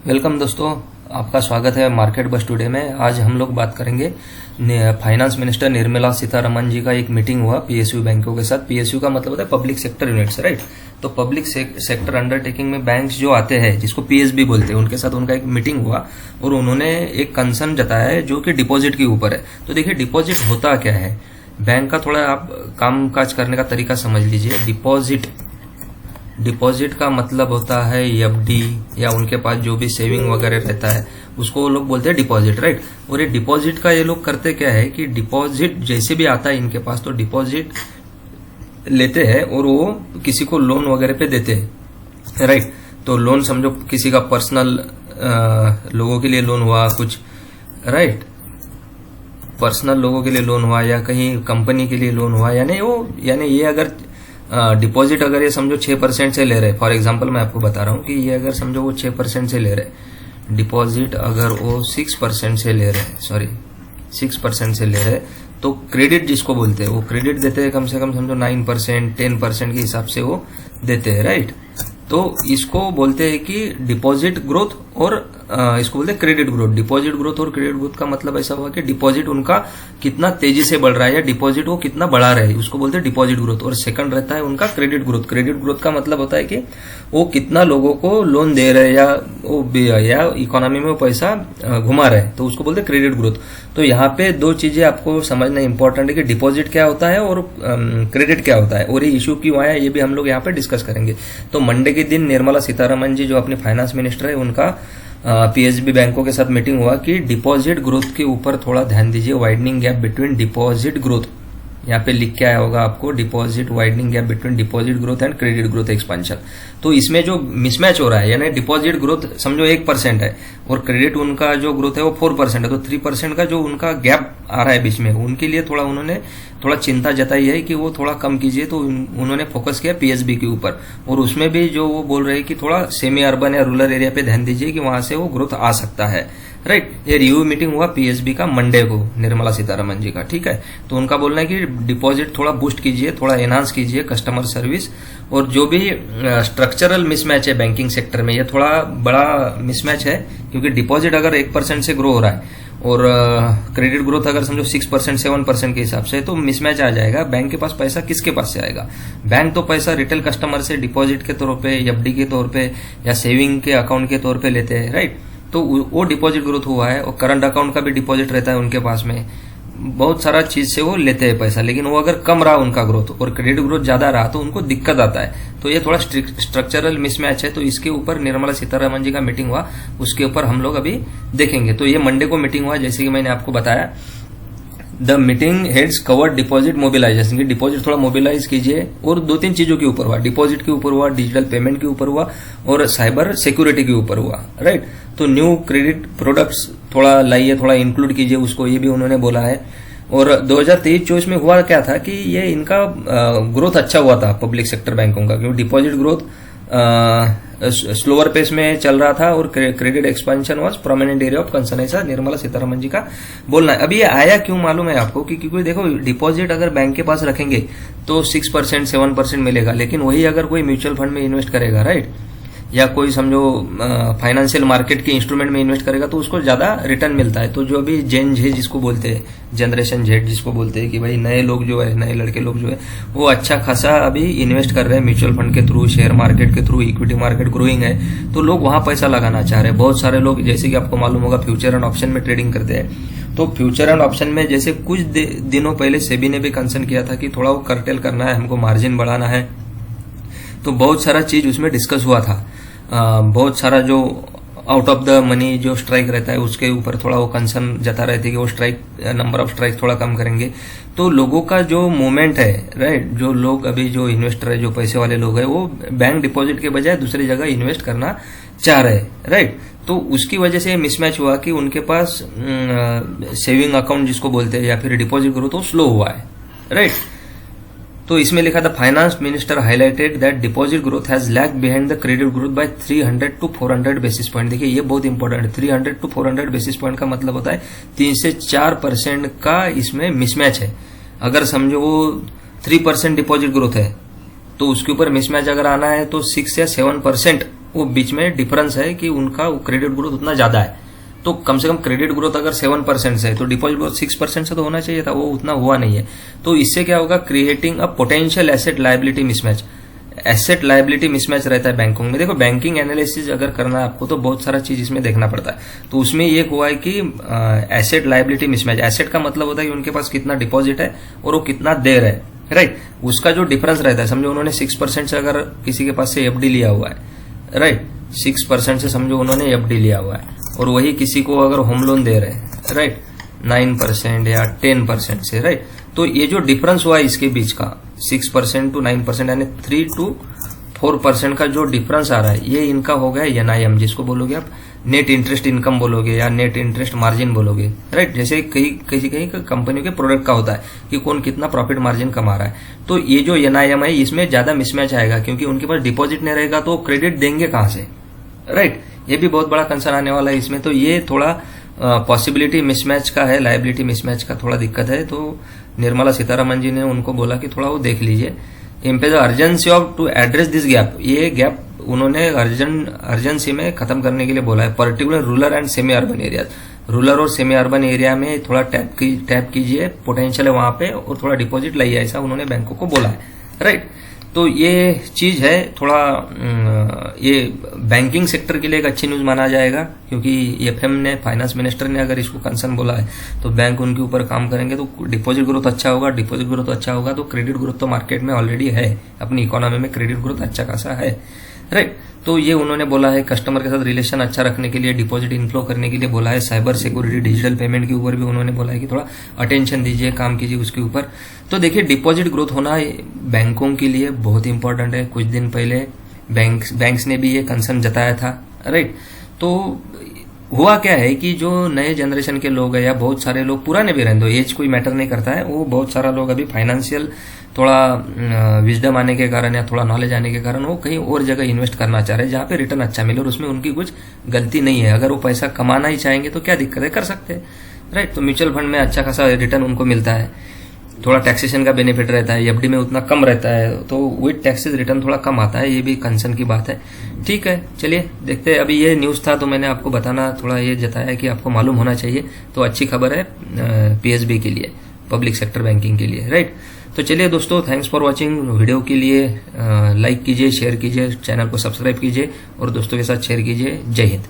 Welcome दोस्तों, आपका स्वागत है मार्केट बस टुडे में। आज हम लोग बात करेंगे फाइनेंस मिनिस्टर निर्मला सीतारमण जी का एक मीटिंग हुआ पीएसयू बैंकों के साथ। पीएसयू का मतलब होता है पब्लिक सेक्टर यूनिट्स, राइट। तो पब्लिक सेक्टर अंडरटेकिंग में बैंक्स जो आते हैं, जिसको पीएसबी बोलते हैं, उनके साथ उनका एक मीटिंग हुआ और उन्होंने एक कंसर्न जताया है जो कि डिपॉजिट के ऊपर है। तो देखिए, डिपॉजिट होता क्या है, बैंक का थोड़ा आप काम काज करने का तरीका समझ लीजिए। डिपॉजिट का मतलब होता है एफडी या उनके पास जो भी सेविंग वगैरह रहता है उसको वो लोग बोलते हैं डिपॉजिट, राइट। और ये डिपॉजिट का ये लोग करते क्या है कि डिपॉजिट जैसे भी आता है इनके पास, तो डिपॉजिट लेते हैं और वो किसी को लोन वगैरह पे देते हैं, राइट। तो लोन समझो किसी का पर्सनल लोगों के लिए लोन हुआ कुछ, राइट, पर्सनल लोगों के लिए लोन हुआ या कहीं कंपनी के लिए लोन हुआ, यानी ये अगर डिपॉजिट अगर ये समझो 6% से ले रहे, फॉर एग्जांपल मैं आपको बता रहा हूं कि ये अगर समझो वो 6% से ले रहे डिपॉजिट, अगर वो 6% से ले रहे 6% से ले रहे, तो क्रेडिट जिसको बोलते हैं वो क्रेडिट देते हैं कम से कम समझो 9% 10% के हिसाब से वो देते हैं, राइट। तो इसको बोलते हैं कि डिपॉजिट ग्रोथ और इसको बोलते हैं क्रेडिट ग्रोथ। डिपॉजिट ग्रोथ और क्रेडिट ग्रोथ का मतलब ऐसा हुआ कि डिपॉजिट उनका कितना तेजी से बढ़ रहा है या डिपॉजिट वो कितना बढ़ा रहे हैं, उसको बोलते हैं डिपॉजिट ग्रोथ। और सेकंड रहता है उनका क्रेडिट ग्रोथ। क्रेडिट ग्रोथ का मतलब होता है कि वो कितना लोगों को लोन दे रहे हैं या इकोनॉमी में वो पैसा घुमा रहे हैं, तो उसको बोलते हैं क्रेडिट ग्रोथ। तो यहाँ पे दो चीजें आपको समझना इंपॉर्टेंट है कि डिपॉजिट क्या होता है और क्रेडिट क्या होता है, और ये इश्यू क्यों आया ये भी हम लोग यहाँ पे डिस्कस करेंगे। तो मंडे के दिन निर्मला सीतारमण जी जो अपने फाइनेंस मिनिस्टर है, उनका पीएसबी बैंकों के साथ मीटिंग हुआ कि डिपॉजिट ग्रोथ के ऊपर थोड़ा ध्यान दीजिए। Widening gap between deposit growth, यहाँ पे लिख के आया होगा आपको, deposit widening gap between deposit growth and credit growth expansion. तो इसमें जो मिसमैच हो रहा है, यानी डिपॉजिट ग्रोथ समझो 1% है और क्रेडिट उनका जो ग्रोथ है वो 4% है, तो 3% का जो उनका गैप आ रहा है बीच में, उनके लिए उन्होंने थोड़ा चिंता जताई है कि वो थोड़ा कम कीजिए। तो उन्होंने फोकस किया पीएसबी के ऊपर, और उसमें भी जो वो बोल रहे हैं कि थोड़ा सेमी अर्बन या रूरल एरिया पे ध्यान दीजिए कि वहां से वो ग्रोथ आ सकता है, राइट। ये रिव्यू मीटिंग हुआ पीएसबी का मंडे को निर्मला सीतारमण जी का, ठीक है। तो उनका बोलना है कि डिपॉजिट थोड़ा बूस्ट कीजिए, थोड़ा एनहांस कीजिए कस्टमर सर्विस, और जो भी स्ट्रक्चरल मिसमैच है बैंकिंग सेक्टर में, ये थोड़ा बड़ा मिसमैच है, क्योंकि डिपॉजिट अगर 1% से ग्रो हो रहा है और क्रेडिट ग्रोथ अगर समझो 6% 7% के हिसाब से, तो मिसमैच आ जाएगा। बैंक के पास पैसा किसके पास से आएगा? बैंक तो पैसा रिटेल कस्टमर से डिपॉजिट के तौर पे, एफडी के तौर पे या सेविंग के अकाउंट के तौर पे लेते हैं, राइट। तो वो डिपॉजिट ग्रोथ हुआ है, और करंट अकाउंट का भी डिपॉजिट रहता है उनके पास में, बहुत सारा चीज से वो लेते हैं पैसा। लेकिन वो अगर कम रहा उनका ग्रोथ और क्रेडिट ग्रोथ ज्यादा रहा तो उनको दिक्कत आता है। तो ये थोड़ा स्ट्रक्चरल मिसमैच है। तो इसके ऊपर निर्मला सीतारमण जी का मीटिंग हुआ, उसके ऊपर हम लोग अभी देखेंगे। तो ये मंडे को मीटिंग हुआ, जैसे कि मैंने आपको बताया। The meeting heads covered deposit mobilisation, की डिपॉजिट थोड़ा मोबिलाइज कीजिए, और 2-3 चीजों के ऊपर हुआ, डिपॉजिट के ऊपर हुआ, डिजिटल पेमेंट के ऊपर हुआ, और साइबर सिक्योरिटी के ऊपर हुआ, राइट। तो न्यू क्रेडिट प्रोडक्ट्स थोड़ा लाइए, थोड़ा इंक्लूड कीजिए उसको, ये भी उन्होंने बोला है। और 2023-24 में हुआ क्या था कि ये इनका ग्रोथ अच्छा हुआ था पब्लिक सेक्टर बैंकों का, क्योंकि डिपॉजिट ग्रोथ स्लोअर पेस में चल रहा था और credit expansion was prominent area of concern, ऐसा निर्मला सीतारमण जी का बोलना है। अभी ये आया क्यों मालूम है आपको? क्योंकि देखो, डिपॉजिट अगर बैंक के पास रखेंगे तो 6% 7% मिलेगा, लेकिन वही अगर कोई म्यूचुअल फंड में इन्वेस्ट करेगा, राइट, या कोई समझो फाइनेंशियल मार्केट के इंस्ट्रूमेंट में इन्वेस्ट करेगा, तो उसको ज्यादा रिटर्न मिलता है। तो जो अभी जेन झे जिसको बोलते हैं, जनरेशन जेड जिसको बोलते हैं, कि भाई नए लोग जो है, नए लड़के लोग जो है, वो अच्छा खासा अभी इन्वेस्ट कर रहे हैं म्यूचुअल फंड के थ्रू, शेयर मार्केट के थ्रू, इक्विटी मार्केट ग्रोइंग है, तो लोग वहां पैसा लगाना चाह रहे हैं। बहुत सारे लोग, जैसे कि आपको मालूम होगा, फ्यूचर एंड ऑप्शन में ट्रेडिंग करते हैं। तो फ्यूचर एंड ऑप्शन में जैसे कुछ दिनों पहले सेबी ने भी कंसर्न किया था कि थोड़ा वो कर्टेल करना है, हमको मार्जिन बढ़ाना है, तो बहुत सारा चीज उसमें डिस्कस हुआ था। बहुत सारा जो आउट ऑफ द मनी जो स्ट्राइक रहता है उसके ऊपर थोड़ा वो कंसर्न जता रहे थे कि वो स्ट्राइक, नंबर ऑफ स्ट्राइक थोड़ा कम करेंगे। तो लोगों का जो मूवमेंट है, राइट, जो लोग अभी जो इन्वेस्टर है, जो पैसे वाले लोग है, वो बैंक डिपॉजिट के बजाय दूसरी जगह इन्वेस्ट करना चाह रहे हैं, राइट। तो उसकी वजह से मिसमैच हुआ कि उनके पास सेविंग अकाउंट जिसको बोलते हैं या फिर डिपॉजिट ग्रोथ वो स्लो हुआ है, राइट। तो इसमें लिखा था, finance minister highlighted that deposit growth has lag behind the credit growth by 300 to 400 basis point. देखिए, ये बहुत इंपॉर्टेंट है। 300 to 400 बेसिस पॉइंट का मतलब होता है 3 से 4% का इसमें मिसमैच है। अगर समझो वो 3% डिपॉजिट ग्रोथ है, तो उसके ऊपर मिसमैच अगर आना है तो 6 या 7% वो बीच में डिफरेंस है कि उनका क्रेडिट ग्रोथ उतना ज्यादा है। तो कम से कम क्रेडिट ग्रोथ अगर 7% से है तो डिपॉजिट ग्रोथ 6% से तो होना चाहिए था, वो उतना हुआ नहीं है। तो इससे क्या होगा, creating a potential asset liability mismatch. Asset liability mismatch रहता है बैंकों में। देखो बैंकिंग एनालिसिस अगर करना है आपको तो बहुत सारा चीज इसमें देखना पड़ता है। तो उसमें ये हुआ है कि एसेट लायबिलिटी मिसमैच। एसेट का मतलब होता है कि उनके पास कितना डिपॉजिट है और वो कितना दे रहे हैं, राइट। उसका जो डिफरेंस रहता है, समझो उन्होंने 6% से अगर किसी के पास से एफडी लिया हुआ है, राइट, 6% से समझो उन्होंने एफडी लिया हुआ है और वही किसी को अगर होम लोन दे रहे हैं, राइट, 9% या 10% से, राइट। तो ये जो डिफरेंस हुआ इसके बीच का 6% to 9% यानी 3 to 4% का जो डिफरेंस आ रहा है, ये इनका हो गया एनआईएम, जिसको बोलोगे आप नेट इंटरेस्ट इनकम बोलोगे या नेट इंटरेस्ट मार्जिन बोलोगे, राइट। जैसे कहीं कंपनियों के प्रोडक्ट का होता है कि कौन कितना प्रॉफिट मार्जिन कमा रहा है। तो ये जो एनआईएम है इसमें ज्यादा मिसमैच आएगा क्योंकि उनके पास डिपॉजिट नहीं रहेगा तो क्रेडिट देंगे कहां से, राइट। ये भी बहुत बड़ा कंसर्न आने वाला है इसमें। तो ये थोड़ा पॉसिबिलिटी मिसमैच का है, लायबिलिटी मिसमैच का थोड़ा दिक्कत है। तो निर्मला सीतारमन जी ने उनको बोला कि थोड़ा वो देख लीजिए। Impose urgency of to address this gap, ये गैप उन्होंने अर्जेंसी में खत्म करने के लिए बोला है, particular rural and semi urban area. Rural और सेमी अर्बन एरिया में थोड़ा टैप कीजिए, पोटेंशियल है वहां पे, और थोड़ा डिपॉजिट लाइए, ऐसा उन्होंने बैंकों को बोला है, राइट। तो ये चीज है थोड़ा, ये बैंकिंग सेक्टर के लिए एक अच्छी न्यूज माना जाएगा क्योंकि एफएम ने, फाइनेंस मिनिस्टर ने अगर इसको कंसर्न बोला है तो बैंक उनके ऊपर काम करेंगे तो डिपॉजिट ग्रोथ अच्छा होगा। डिपॉजिट ग्रोथ अच्छा होगा तो क्रेडिट ग्रोथ तो मार्केट में ऑलरेडी है, अपनी इकोनॉमी में क्रेडिट ग्रोथ अच्छा खासा है, राइट। तो ये उन्होंने बोला है कस्टमर के साथ रिलेशन अच्छा रखने के लिए, डिपॉजिट इनफ्लो करने के लिए बोला है। साइबर सिक्योरिटी, डिजिटल पेमेंट के ऊपर भी उन्होंने बोला है कि थोड़ा अटेंशन दीजिए, काम कीजिए उसके ऊपर। तो देखिए डिपॉजिट ग्रोथ होना बैंकों के लिए बहुत इंपॉर्टेंट है। कुछ दिन पहले बैंक्स ने भी ये कंसर्न जताया था, राइट। तो हुआ क्या है कि जो नए जनरेशन के लोग हैं या बहुत सारे लोग पुराने भी रहते हो, एज कोई मैटर नहीं करता है, वो बहुत सारा लोग अभी फाइनेंशियल थोड़ा विजडम आने के कारण या थोड़ा नॉलेज आने के कारण वो कहीं और जगह इन्वेस्ट करना चाह रहे हैं जहां पे रिटर्न अच्छा मिले और उसमें उनकी कुछ गलती नहीं है। अगर वो पैसा कमाना ही चाहेंगे तो क्या दिक्कत है, कर सकते हैं, राइट। तो म्यूचुअल फंड में अच्छा खासा रिटर्न उनको मिलता है, थोड़ा टैक्सेशन का बेनिफिट रहता है, एफडी में उतना कम रहता है, तो विद टैक्सेस रिटर्न थोड़ा कम आता है, ये भी कंसर्न की बात है। ठीक है, चलिए देखते हैं। अभी ये न्यूज था तो मैंने आपको बताना थोड़ा ये जताया कि आपको मालूम होना चाहिए। तो अच्छी खबर है पीएसबी के लिए, पब्लिक सेक्टर बैंकिंग के लिए, राइट। तो चलिए दोस्तों, थैंक्स फॉर वॉचिंग। वीडियो के लिए लाइक कीजिए, शेयर कीजिए, चैनल को सब्सक्राइब कीजिए और दोस्तों के साथ शेयर कीजिए। जय हिंद।